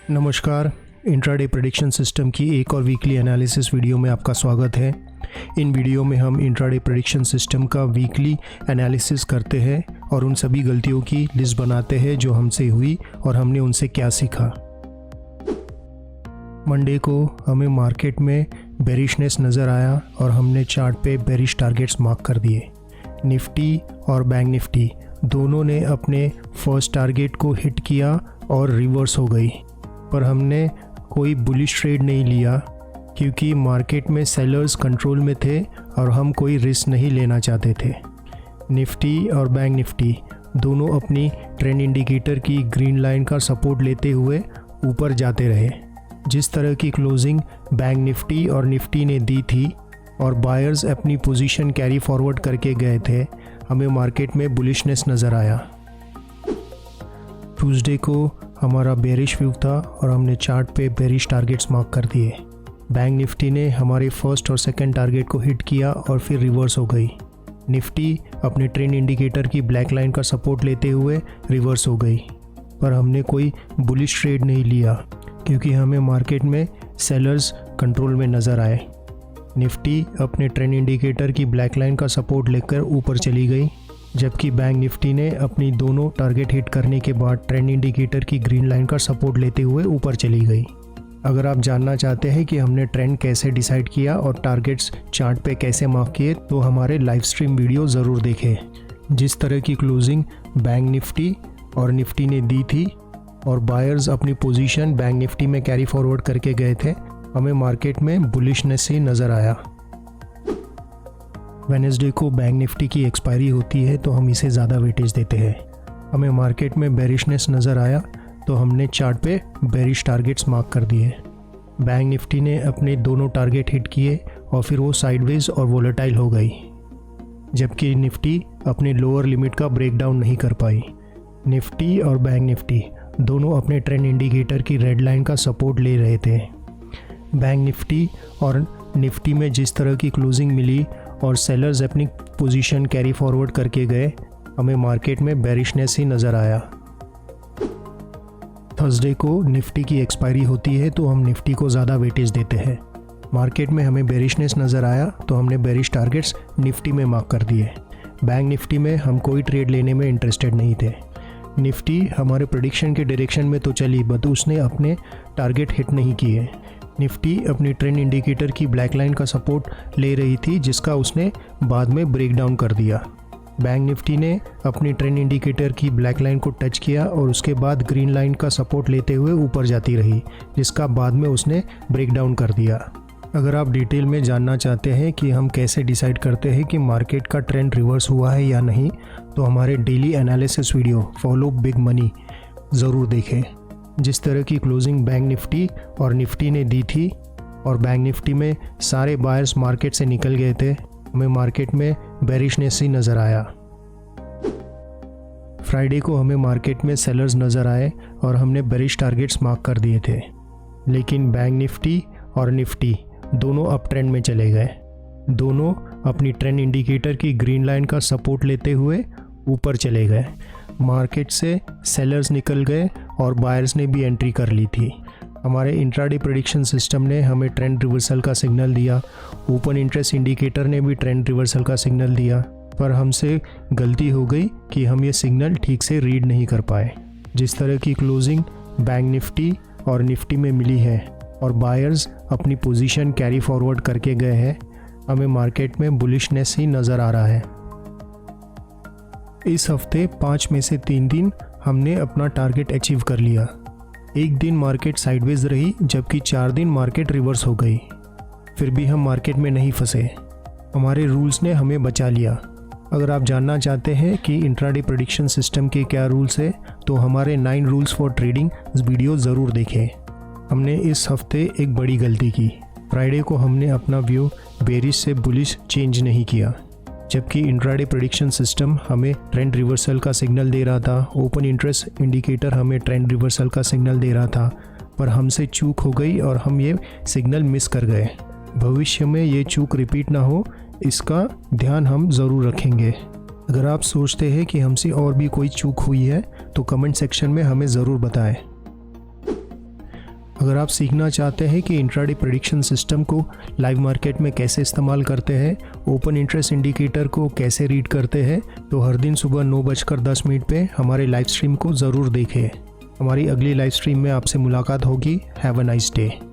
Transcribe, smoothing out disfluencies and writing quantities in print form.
नमस्कार, intraday prediction system की एक और वीकली एनालिसिस वीडियो में आपका स्वागत है। इन वीडियो में हम इंट्राडे प्रेडिक्शन सिस्टम का वीकली एनालिसिस करते हैं और उन सभी गलतियों की लिस्ट बनाते हैं जो हमसे हुई और हमने उनसे क्या सीखा। मंडे को हमें मार्केट में बेरिशनेस नज़र आया और हमने चार्ट पे बेरिश टारगेट्स मार्क कर दिए। निफ्टी और बैंक निफ्टी दोनों ने अपने फर्स्ट टारगेट को हिट किया और रिवर्स हो गई, पर हमने कोई बुलिश ट्रेड नहीं लिया क्योंकि मार्केट में सेलर्स कंट्रोल में थे और हम कोई रिस्क नहीं लेना चाहते थे। निफ्टी और बैंक निफ्टी दोनों अपनी ट्रेंड इंडिकेटर की ग्रीन लाइन का सपोर्ट लेते हुए ऊपर जाते रहे। जिस तरह की क्लोजिंग बैंक निफ्टी और निफ्टी ने दी थी और बायर्स अपनी पोजीशन कैरी फॉरवर्ड करके गए थे, हमें मार्केट में बुलिशनेस नज़र आया। ट्यूसडे को हमारा बेरिश व्यू था और हमने चार्ट पे बेरिश टारगेट्स मार्क कर दिए। बैंक निफ्टी ने हमारे फर्स्ट और सेकंड टारगेट को हिट किया और फिर रिवर्स हो गई। निफ्टी अपने ट्रेंड इंडिकेटर की ब्लैक लाइन का सपोर्ट लेते हुए रिवर्स हो गई, पर हमने कोई बुलिश ट्रेड नहीं लिया क्योंकि हमें मार्केट में सेलर्स कंट्रोल में नज़र आए। निफ्टी अपने ट्रेंड इंडिकेटर की ब्लैक लाइन का सपोर्ट लेकर ऊपर चली गई, जबकि बैंक निफ्टी ने अपनी दोनों टारगेट हिट करने के बाद ट्रेंड इंडिकेटर की ग्रीन लाइन का सपोर्ट लेते हुए ऊपर चली गई। अगर आप जानना चाहते हैं कि हमने ट्रेंड कैसे डिसाइड किया और टारगेट्स चार्ट पे कैसे मार्क किए, तो हमारे लाइव स्ट्रीम वीडियो ज़रूर देखें। जिस तरह की क्लोजिंग बैंक निफ्टी और निफ्टी ने दी थी और बायर्स अपनी पोजीशन बैंक निफ्टी में कैरी फॉरवर्ड करके गए थे, हमें मार्केट में बुलिशनेस ही नज़र आया। वेडनेसडे को बैंक निफ्टी की एक्सपायरी होती है तो हम इसे ज़्यादा वेटेज देते हैं। हमें मार्केट में बेरिशनेस नज़र आया तो हमने चार्ट पे बेरिश टारगेट्स मार्क कर दिए। बैंक निफ्टी ने अपने दोनों टारगेट हिट किए और फिर वो साइडवेज और वोलेटाइल हो गई, जबकि निफ्टी अपने लोअर लिमिट का ब्रेकडाउन नहीं कर पाई। निफ्टी और बैंक निफ्टी दोनों अपने ट्रेंड इंडिकेटर की रेड लाइन का सपोर्ट ले रहे थे। बैंक निफ्टी और निफ्टी में जिस तरह की क्लोजिंग मिली और सेलर्स अपनी पोजीशन कैरी फॉरवर्ड करके गए, हमें मार्केट में बेरिशनेस ही नज़र आया। थर्सडे को निफ्टी की एक्सपायरी होती है तो हम निफ्टी को ज़्यादा वेटेज देते हैं। मार्केट में हमें बेरिशनेस नज़र आया तो हमने बेरिश टारगेट्स निफ्टी में मार्क कर दिए। बैंक निफ्टी में हम कोई ट्रेड लेने में इंटरेस्टेड नहीं थे। निफ्टी हमारे प्रेडिक्शन के डायरेक्शन में तो चली, बट उसने अपने टारगेट हिट नहीं किए। निफ्टी अपनी ट्रेंड इंडिकेटर की ब्लैक लाइन का सपोर्ट ले रही थी, जिसका उसने बाद में ब्रेक डाउन कर दिया। बैंक निफ्टी ने अपनी ट्रेंड इंडिकेटर की ब्लैक लाइन को टच किया और उसके बाद ग्रीन लाइन का सपोर्ट लेते हुए ऊपर जाती रही, जिसका बाद में उसने ब्रेक डाउन कर दिया। अगर आप डिटेल में जानना चाहते हैं कि हम कैसे डिसाइड करते हैं कि मार्केट का ट्रेंड रिवर्स हुआ है या नहीं, तो हमारे daily analysis video follow big money ज़रूर देखें। जिस तरह की क्लोजिंग बैंक निफ्टी और निफ्टी ने दी थी और बैंक निफ्टी में सारे बायर्स मार्केट से निकल गए थे, हमें मार्केट में बेरिशनेस ही नज़र आया। फ्राइडे को हमें मार्केट में सेलर्स नज़र आए और हमने बेरिश टारगेट्स मार्क कर दिए थे, लेकिन बैंक निफ्टी और निफ्टी दोनों अप ट्रेंड में चले गए। दोनों अपनी ट्रेंड इंडिकेटर की ग्रीन लाइन का सपोर्ट लेते हुए ऊपर चले गए। मार्केट से सेलर्स निकल गए और बायर्स ने भी एंट्री कर ली थी। हमारे इंट्राडे प्रेडिक्शन सिस्टम ने हमें ट्रेंड रिवर्सल का सिग्नल दिया। ओपन इंटरेस्ट इंडिकेटर ने भी ट्रेंड रिवर्सल का सिग्नल दिया, पर हमसे गलती हो गई कि हम ये सिग्नल ठीक से रीड नहीं कर पाए। जिस तरह की क्लोजिंग बैंक निफ्टी और निफ्टी में मिली है और बायर्स अपनी पोजीशन कैरी फॉरवर्ड करके गए हैं, हमें मार्केट में बुलिशनेस ही नज़र आ रहा है। इस हफ्ते 5 में से 3 दिन हमने अपना टारगेट अचीव कर लिया। एक दिन मार्केट साइडवेज रही, जबकि 4 दिन मार्केट रिवर्स हो गई। फिर भी हम मार्केट में नहीं फंसे। हमारे रूल्स ने हमें बचा लिया। अगर आप जानना चाहते हैं कि इंट्राडे प्रेडिक्शन सिस्टम के क्या रूल्स है, तो हमारे 9 रूल्स फॉर ट्रेडिंग वीडियो ज़रूर देखें। हमने इस हफ्ते एक बड़ी गलती की। फ्राइडे को हमने अपना व्यू बेरिश से बुलिश चेंज नहीं किया, जबकि इंट्राडे प्रेडिक्शन सिस्टम हमें ट्रेंड रिवर्सल का सिग्नल दे रहा था। ओपन इंटरेस्ट इंडिकेटर हमें ट्रेंड रिवर्सल का सिग्नल दे रहा था, पर हमसे चूक हो गई और हम ये सिग्नल मिस कर गए। भविष्य में ये चूक रिपीट ना हो, इसका ध्यान हम ज़रूर रखेंगे। अगर आप सोचते हैं कि हमसे और भी कोई चूक हुई है तो कमेंट सेक्शन में हमें ज़रूर बताएं। अगर आप सीखना चाहते हैं कि इंट्राडे प्रेडिक्शन सिस्टम को लाइव मार्केट में कैसे इस्तेमाल करते हैं, ओपन इंटरेस्ट इंडिकेटर को कैसे रीड करते हैं, तो हर दिन सुबह 9:10 पे हमारे लाइव स्ट्रीम को ज़रूर देखें। हमारी अगली लाइव स्ट्रीम में आपसे मुलाकात होगी। Have a nice day.